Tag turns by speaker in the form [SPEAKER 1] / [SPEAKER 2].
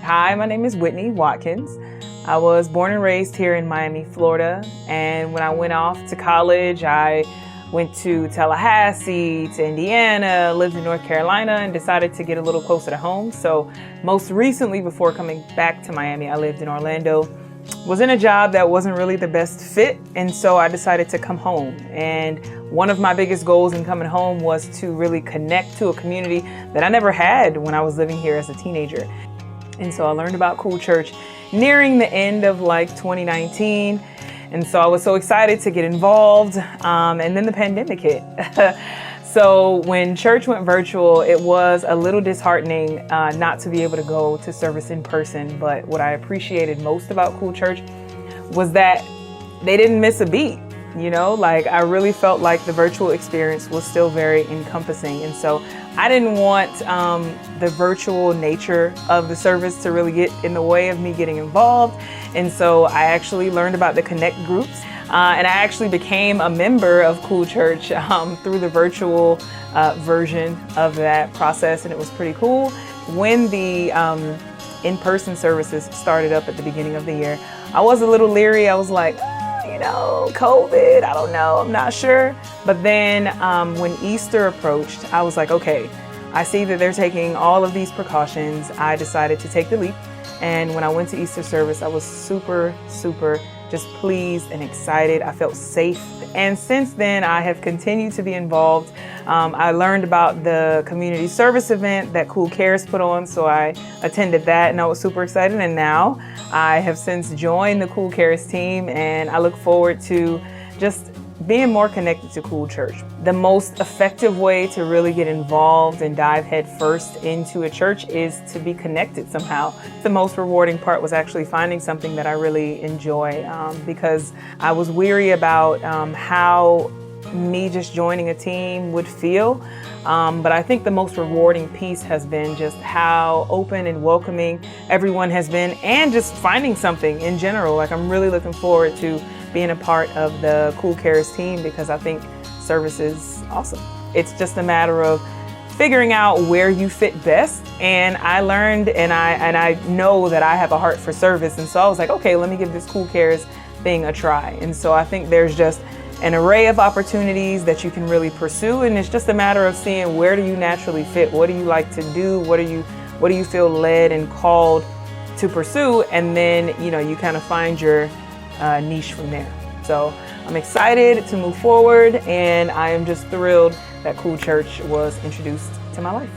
[SPEAKER 1] Hi, my name is Whitney Watkins. I was born and raised here in Miami, Florida. And when I went off to college, I went to Tallahassee, to Indiana, lived in North Carolina, and decided to get a little closer to home. So most recently, before coming back to Miami, I lived in Orlando. Was in a job that wasn't really the best fit, and so I decided to come home. And one of my biggest goals in coming home was to really connect to a community that I never had when I was living here as a teenager. And so I learned about Cool Church nearing the end of 2019. And so I was so excited to get involved. And then the pandemic hit. So when church went virtual, it was a little disheartening not to be able to go to service in person. But what I appreciated most about Cool Church was that they didn't miss a beat. I really felt like the virtual experience was still very encompassing. And so I didn't want the virtual nature of the service to really get in the way of me getting involved. And so I actually learned about the Connect groups. And I actually became a member of Cool Church through the virtual version of that process, and it was pretty cool. When the in-person services started up at the beginning of the year, I was a little leery. I was like, COVID, I don't know, I'm not sure. But then when Easter approached, I was like, okay, I see that they're taking all of these precautions. I decided to take the leap. And when I went to Easter service, I was super just pleased and excited. I felt safe. And since then, I have continued to be involved. I learned about the community service event that Cool Cares put on, so I attended that and I was super excited. And now I have since joined the Cool Cares team, and I look forward to just being more connected to Cool Church. The most effective way to really get involved and dive head first into a church is to be connected somehow. The most rewarding part was actually finding something that I really enjoy because I was weary about how me just joining a team would feel. But I think the most rewarding piece has been just how open and welcoming everyone has been, and just finding something in general. I'm really looking forward to being a part of the Cool Cares team because I think service is awesome. It's just a matter of figuring out where you fit best. And I learned and I know that I have a heart for service. And so I was like, okay, let me give this Cool Cares thing a try. And so I think there's just an array of opportunities that you can really pursue. And it's just a matter of seeing where do you naturally fit? What do you like to do? What do you feel led and called to pursue? And then, you kind of find your niche from there. So I'm excited to move forward, and I am just thrilled that Cool Church was introduced to my life.